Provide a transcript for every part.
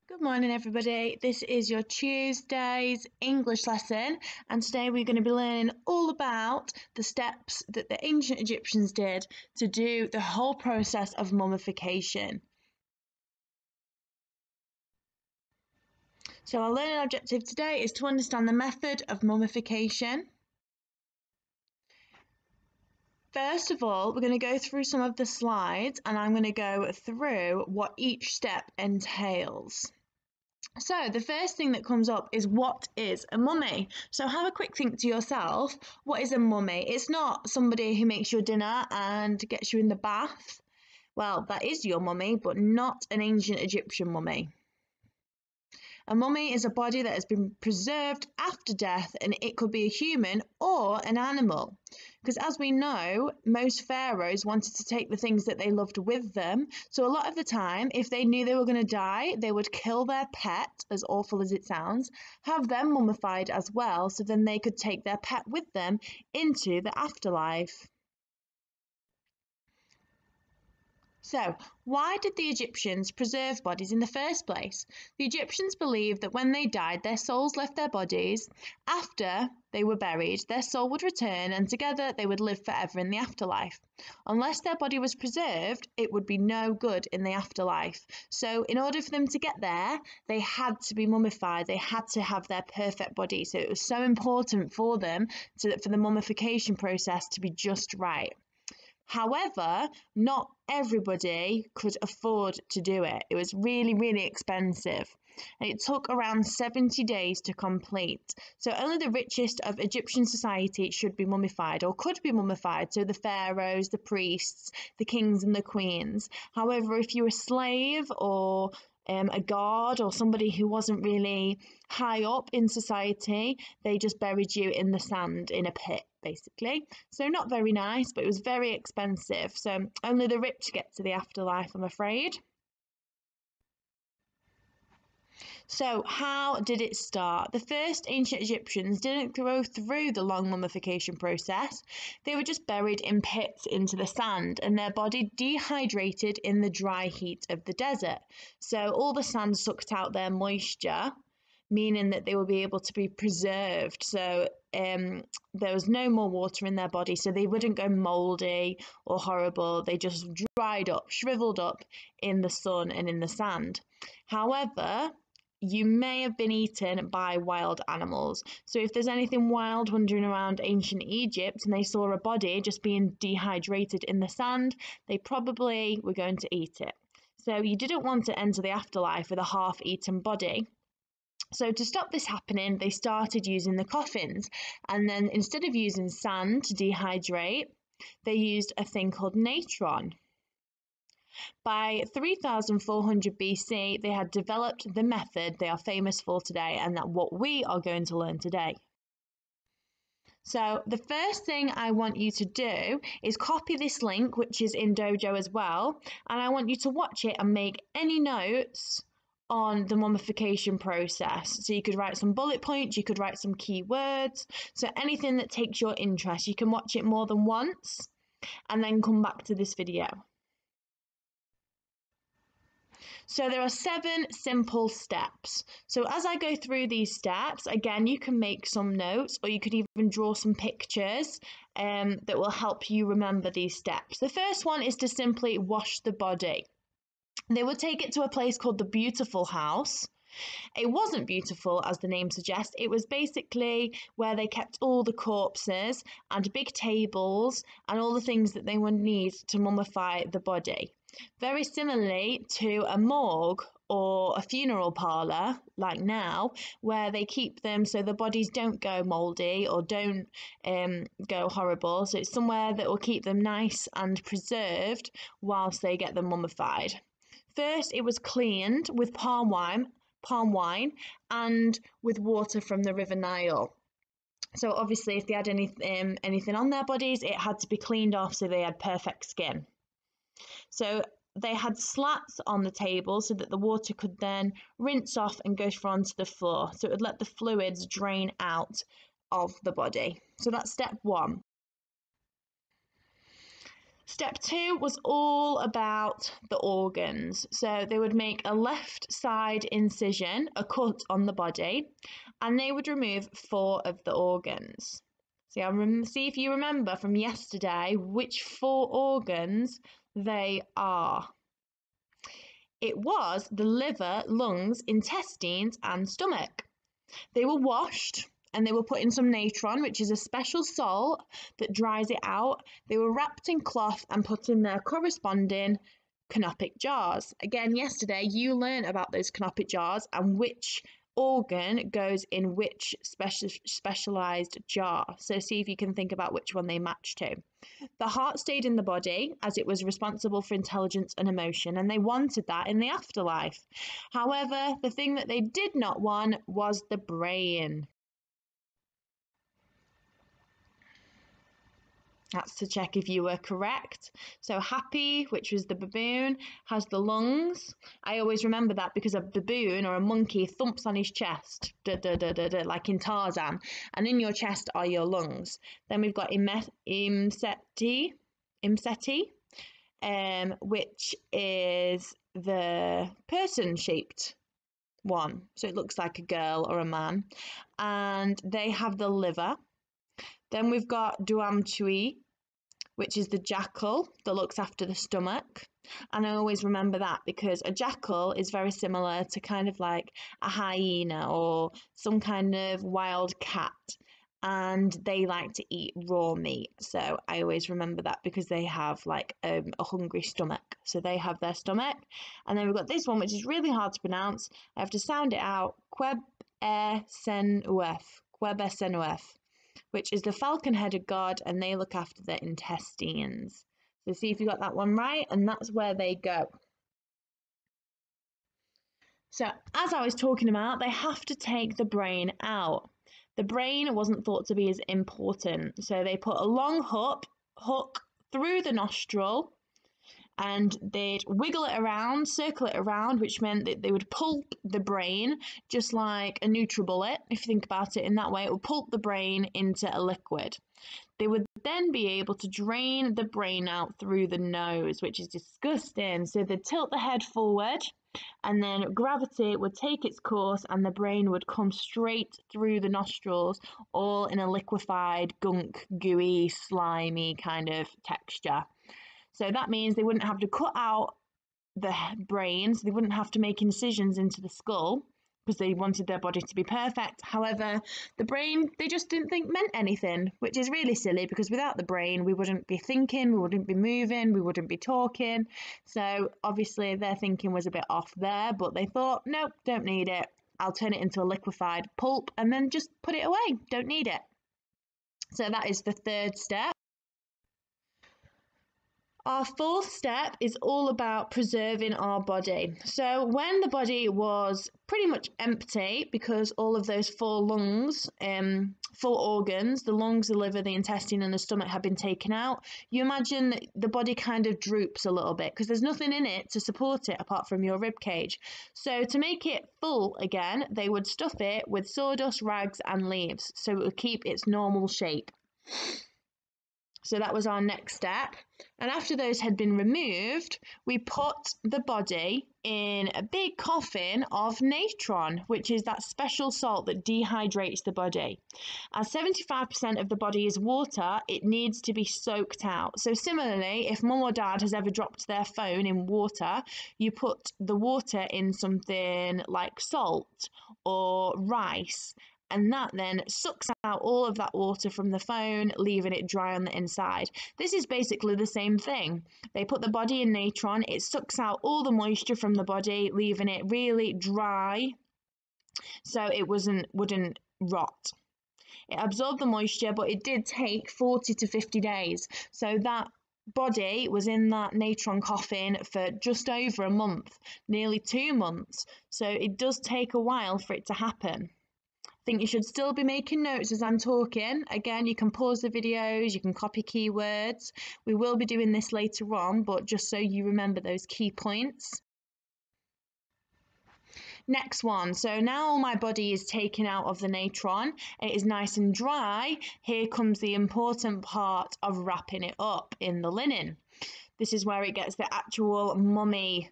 Good morning, everybody. This is your Tuesday's English lesson, and today we're going to be learning all about the steps that the ancient Egyptians did to do the whole process of mummification. So our learning objective today is to understand the method of mummification. First of all, we're going to go through some of the slides, and I'm going to go through what each step entails. So the first thing that comes up is, what is a mummy? So have a quick think to yourself, what is a mummy? It's not somebody who makes your dinner and gets you in the bath. Well, that is your mummy, but not an ancient Egyptian mummy. A mummy is a body that has been preserved after death, and it could be a human or an animal. Because as we know, most pharaohs wanted to take the things that they loved with them. So a lot of the time, if they knew they were going to die, they would kill their pet, as awful as it sounds, have them mummified as well, so then they could take their pet with them into the afterlife. So, why did the Egyptians preserve bodies in the first place? The Egyptians believed that when they died, their souls left their bodies. After they were buried, their soul would return, and together they would live forever in the afterlife. Unless their body was preserved, it would be no good in the afterlife. So, in order for them to get there, they had to be mummified. They had to have their perfect body. So, it was so important for them for the mummification process to be just right. However, not everybody could afford to do it. It was really, really expensive. And it took around 70 days to complete. So only the richest of Egyptian society should be mummified, or could be mummified. So the pharaohs, the priests, the kings and the queens. However, if you were a slave or a guard or somebody who wasn't really high up in society, they just buried you in the sand in a pit, basically. So not very nice, but it was very expensive. So only the rich get to the afterlife, I'm afraid. So how did it start? The first ancient Egyptians didn't go through the long mummification process. They were just buried in pits into the sand, and their body dehydrated in the dry heat of the desert. So all the sand sucked out their moisture, meaning that they will be able to be preserved. So there was no more water in their body, so they wouldn't go moldy or horrible. They just dried up, shriveled up in the sun and in the sand. However, you may have been eaten by wild animals. So if there's anything wild wandering around ancient Egypt and they saw a body just being dehydrated in the sand, they probably were going to eat it. So you didn't want to enter the afterlife with a half-eaten body. So to stop this happening, they started using the coffins, and then instead of using sand to dehydrate, they used a thing called natron. By 3400 BC, they had developed the method they are famous for today, and that what we are going to learn today. So the first thing I want you to do is copy this link, which is in Dojo as well, and I want you to watch it and make any notes on the mummification process. So you could write some bullet points, you could write some keywords, so anything that takes your interest. You can watch it more than once and then come back to this video. So there are 7 simple steps. So as I go through these steps, again, you can make some notes, or you could even draw some pictures that will help you remember these steps. The first one is to simply wash the body. They would take it to a place called the Beautiful House. It wasn't beautiful, as the name suggests. It was basically where they kept all the corpses and big tables and all the things that they would need to mummify the body. Very similarly to a morgue or a funeral parlour, like now, where they keep them so the bodies don't go mouldy or don't go horrible. So it's somewhere that will keep them nice and preserved whilst they get them mummified. First, it was cleaned with palm wine and with water from the River Nile. So obviously, if they had anything on their bodies, it had to be cleaned off so they had perfect skin. So they had slats on the table so that the water could then rinse off and go through onto the floor. So it would let the fluids drain out of the body. So that's step 1. Step 2 was all about the organs. So they would make a left side incision, a cut on the body, and they would remove 4 of the organs. See if you remember from yesterday which 4 organs they are. It was the liver, lungs, intestines, and stomach. They were washed and they were put in some natron, which is a special salt that dries it out. They were wrapped in cloth and put in their corresponding canopic jars. Again, yesterday you learned about those canopic jars and which organ goes in which specialized jar. So see if you can think about which one they match to. The heart stayed in the body as it was responsible for intelligence and emotion, and they wanted that in the afterlife. However, the thing that they did not want was the brain. That's to check if you were correct. So Happy, which was the baboon, has the lungs. I always remember that because a baboon or a monkey thumps on his chest, like in Tarzan, and in your chest are your lungs. Then we've got Imseti, which is the person-shaped one. So it looks like a girl or a man. And they have the liver. Then we've got Duamchui, which is the jackal that looks after the stomach. And I always remember that because a jackal is very similar to kind of like a hyena or some kind of wild cat. And they like to eat raw meat. So I always remember that because they have like a hungry stomach. So they have their stomach. And then we've got this one, which is really hard to pronounce. I have to sound it out. Quebesenuf, which is the falcon-headed god, and they look after the intestines. So see if you got that one right, and that's where they go. So as I was talking about, they have to take the brain out. The brain wasn't thought to be as important, so they put a long hook through the nostril, and they'd wiggle it around, circle it around, which meant that they would pulp the brain, just like a NutriBullet. If you think about it in that way, it would pulp the brain into a liquid. They would then be able to drain the brain out through the nose, which is disgusting. So they'd tilt the head forward, and then gravity would take its course, and the brain would come straight through the nostrils, all in a liquefied, gunk, gooey, slimy kind of texture. So that means they wouldn't have to cut out the brain, so they wouldn't have to make incisions into the skull because they wanted their body to be perfect. However, the brain, they just didn't think meant anything, which is really silly because without the brain, we wouldn't be thinking, we wouldn't be moving, we wouldn't be talking. So obviously their thinking was a bit off there, but they thought, nope, don't need it. I'll turn it into a liquefied pulp and then just put it away. Don't need it. So that is the third step. Our fourth step is all about preserving our body. So when the body was pretty much empty because all of those 4 lungs, 4 organs, the lungs, the liver, the intestine and the stomach had been taken out, you imagine that the body kind of droops a little bit because there's nothing in it to support it apart from your rib cage. So to make it full again, they would stuff it with sawdust, rags and leaves so it would keep its normal shape. So that was our next step. And after those had been removed, we put the body in a big coffin of natron, which is that special salt that dehydrates the body. As 75% of the body is water, it needs to be soaked out. So similarly, if mum or dad has ever dropped their phone in water, you put the water in something like salt or rice, and that then sucks out all of that water from the phone, leaving it dry on the inside. This is basically the same thing. They put the body in natron, it sucks out all the moisture from the body, leaving it really dry so it wouldn't rot. It absorbed the moisture, but it did take 40 to 50 days. So that body was in that natron coffin for just over a month, nearly 2 months. So it does take a while for it to happen. I think you should still be making notes as I'm talking. Again, you can pause the videos, you can copy keywords. We will be doing this later on, but just so you remember those key points. Next one, so now my body is taken out of the natron, it is nice and dry. Here comes the important part of wrapping it up in the linen. This is where it gets the actual mummy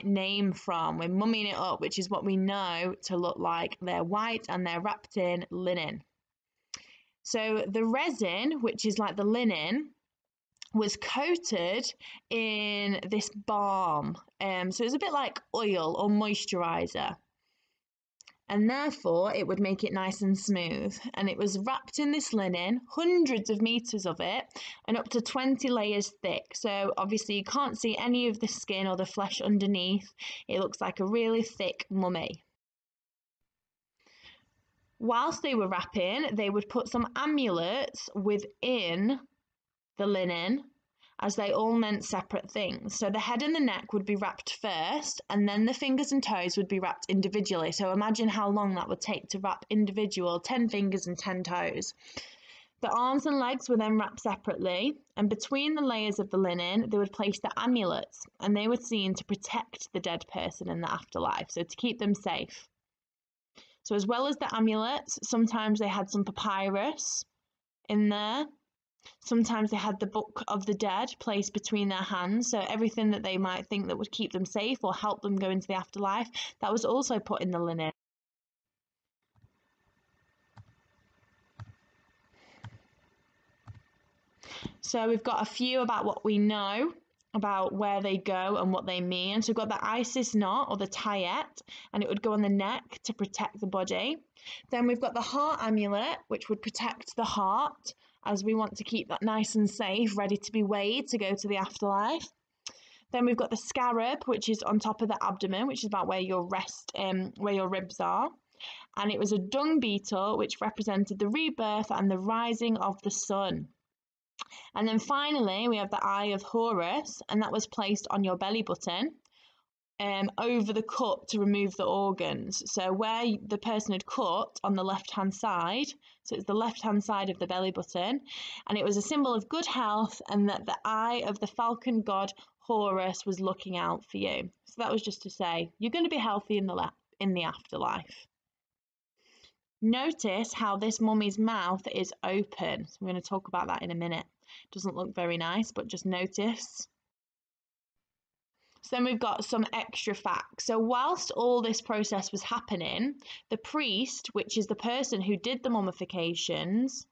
name from. We're mummying it up, which is what we know to look like. They're white and they're wrapped in linen. So the resin, which is like the linen, was coated in this balm. So it's a bit like oil or moisturizer. And therefore it would make it nice and smooth. And it was wrapped in this linen, hundreds of meters of it, and up to 20 layers thick. So obviously you can't see any of the skin or the flesh underneath. It looks like a really thick mummy. Whilst they were wrapping, they would put some amulets within the linen, as they all meant separate things. So the head and the neck would be wrapped first, and then the fingers and toes would be wrapped individually. So imagine how long that would take to wrap individual 10 fingers and 10 toes. The arms and legs were then wrapped separately, and between the layers of the linen, they would place the amulets, and they were seen to protect the dead person in the afterlife, so to keep them safe. So as well as the amulets, sometimes they had some papyrus in there. Sometimes they had the Book of the Dead placed between their hands, so everything that they might think that would keep them safe or help them go into the afterlife, that was also put in the linen. So we've got a few about what we know about where they go and what they mean. So we've got the Isis knot or the tayet, and it would go on the neck to protect the body. Then we've got the heart amulet, which would protect the heart, as we want to keep that nice and safe, ready to be weighed to go to the afterlife. Then we've got the scarab, which is on top of the abdomen, which is about where your ribs are. And it was a dung beetle, which represented the rebirth and the rising of the sun. And then finally, we have the Eye of Horus, and that was placed on your belly button, over the cut to remove the organs. So where the person had cut on the left-hand side, so it's the left-hand side of the belly button, and it was a symbol of good health and that the eye of the falcon god Horus was looking out for you. So that was just to say, you're going to be healthy in the afterlife. Notice how this mummy's mouth is open. So we're going to talk about that in a minute. Doesn't look very nice, but just notice. So then we've got some extra facts. So whilst all this process was happening, the priest, which is the person who did the mummifications,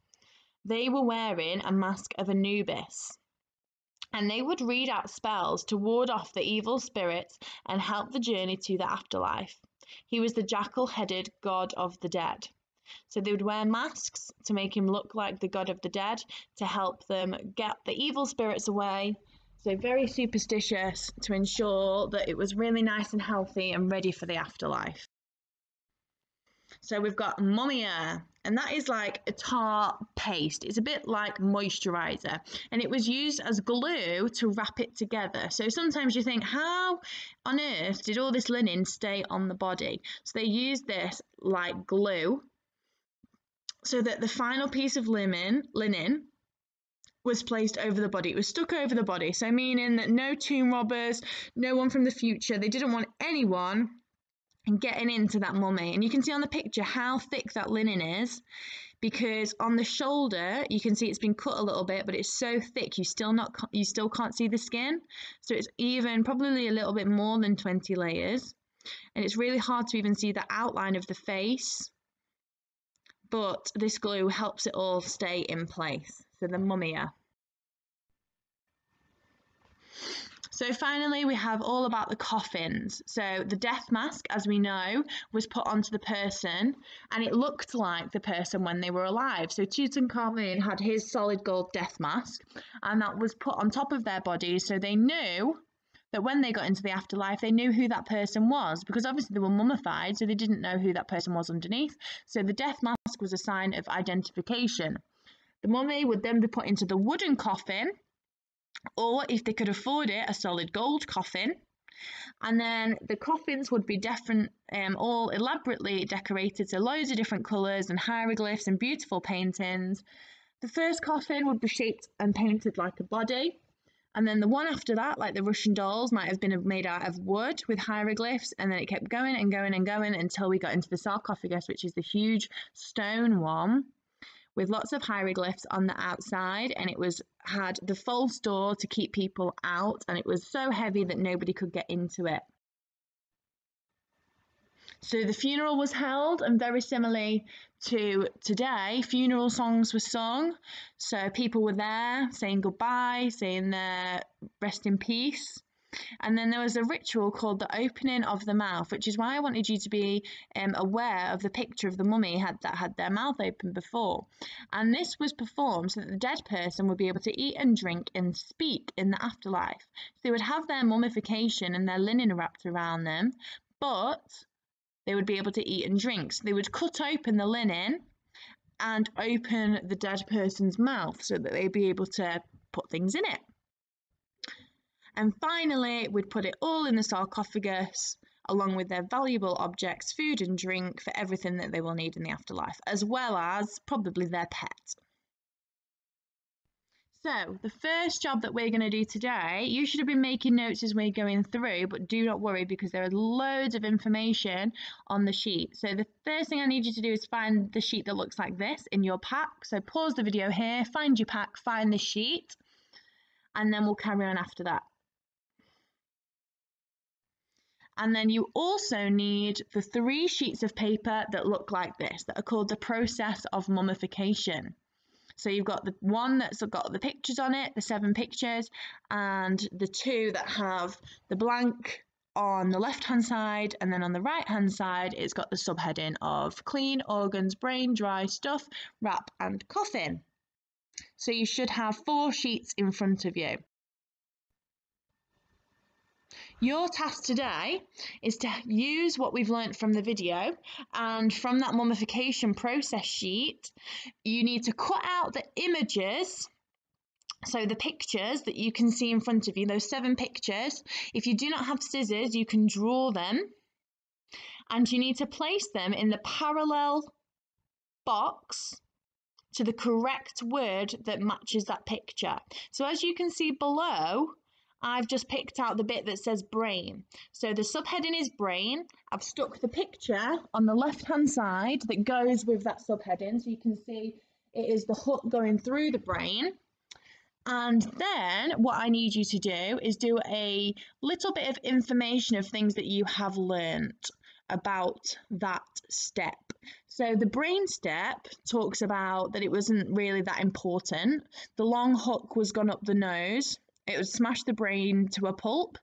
they were wearing a mask of Anubis. And they would read out spells to ward off the evil spirits and help the journey to the afterlife. He was the jackal-headed god of the dead. So they would wear masks to make him look like the god of the dead to help them get the evil spirits away. So very superstitious to ensure that it was really nice and healthy and ready for the afterlife. So we've got mummia, and that is like a tar paste. It's a bit like moisturizer, and it was used as glue to wrap it together. So sometimes you think, how on earth did all this linen stay on the body? So they used this like glue so that the final piece of linen was placed over the body. It was stuck over the body, so meaning that no tomb robbers, no one from the future, they didn't want anyone getting into that mummy. And you can see on the picture how thick that linen is, because on the shoulder you can see it's been cut a little bit, but it's so thick you still can't see the skin. So it's even probably a little bit more than 20 layers, and it's really hard to even see the outline of the face, but this glue helps it all stay in place. So the mummia. So finally, we have all about the coffins. So the death mask, as we know, was put onto the person, and it looked like the person when they were alive. So Tutankhamun had his solid gold death mask, and that was put on top of their bodies, so they knew that when they got into the afterlife, they knew who that person was, because obviously they were mummified, so they didn't know who that person was underneath. So the death mask was a sign of identification. The mummy would then be put into the wooden coffin, or if they could afford it, a solid gold coffin. And then the coffins would be different, all elaborately decorated, so loads of different colours and hieroglyphs and beautiful paintings. The first coffin would be shaped and painted like a body. And then the one after that, like the Russian dolls, might have been made out of wood with hieroglyphs. And then it kept going and going and going until we got into the sarcophagus, which is the huge stone one, with lots of hieroglyphs on the outside, and it had the false door to keep people out, and it was so heavy that nobody could get into it. So the funeral was held, and very similarly to today, funeral songs were sung. So people were there saying goodbye, saying their rest in peace. And then there was a ritual called the opening of the mouth, which is why I wanted you to be aware of the picture of the mummy that had their mouth open before. And this was performed so that the dead person would be able to eat and drink and speak in the afterlife. So they would have their mummification and their linen wrapped around them, but they would be able to eat and drink. So they would cut open the linen and open the dead person's mouth so that they'd be able to put things in it. And finally, we'd put it all in the sarcophagus, along with their valuable objects, food and drink for everything that they will need in the afterlife, as well as probably their pet. So, the first job that we're going to do today, you should have been making notes as we're going through, but do not worry because there is loads of information on the sheet. So the first thing I need you to do is find the sheet that looks like this in your pack. So pause the video here, find your pack, find the sheet, and then we'll carry on after that. And then you also need the 3 sheets of paper that look like this, that are called the process of mummification. So you've got the one that's got the pictures on it, the 7 pictures, and the 2 that have the blank on the left-hand side, and then on the right-hand side, it's got the subheading of clean, organs, brain, dry, stuff, wrap, and coffin. So you should have 4 sheets in front of you. Your task today is to use what we've learnt from the video, and from that mummification process sheet, you need to cut out the images, so the pictures that you can see in front of you, those 7 pictures. If you do not have scissors, you can draw them, and you need to place them in the parallel box to the correct word that matches that picture. So as you can see below, I've just picked out the bit that says brain. So the subheading is brain. I've stuck the picture on the left-hand side that goes with that subheading. So you can see it is the hook going through the brain. And then what I need you to do is do a little bit of information of things that you have learnt about that step. So the brain step talks about that it wasn't really that important. The long hook was gone up the nose. It would smash the brain to a pulp,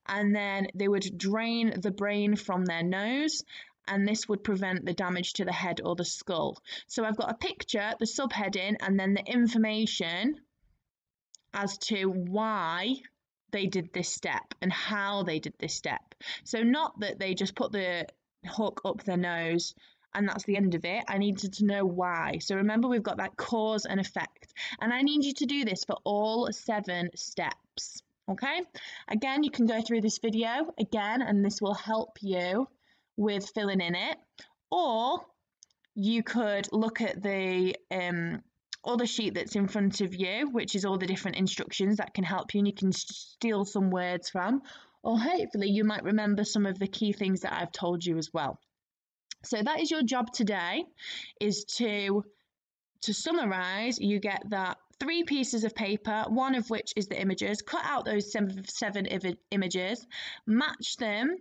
and then they would drain the brain from their nose, and this would prevent the damage to the head or the skull. So I've got a picture, the subheading, and then the information as to why they did this step and how they did this step. So not that they just put the hook up their nose and that's the end of it. I needed to know why. So remember, we've got that cause and effect. And I need you to do this for all 7 steps, okay? Again, you can go through this video again, and this will help you with filling in it. Or you could look at the other sheet that's in front of you, which is all the different instructions that can help you, and you can steal some words from. Or hopefully you might remember some of the key things that I've told you as well. So that is your job today, is to summarize. You get that 3 pieces of paper, one of which is the images. Cut out those 7 images, match them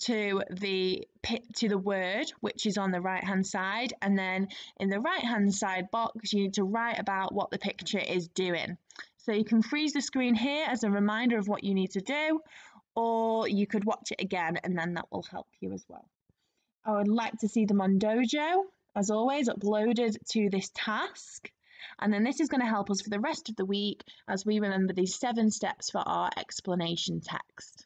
to the word which is on the right hand side, and then in the right hand side box you need to write about what the picture is doing. So you can freeze the screen here as a reminder of what you need to do, or you could watch it again and then that will help you as well. I would like to see them on Dojo, as always, uploaded to this task. And then this is going to help us for the rest of the week as we remember these 7 steps for our explanation text.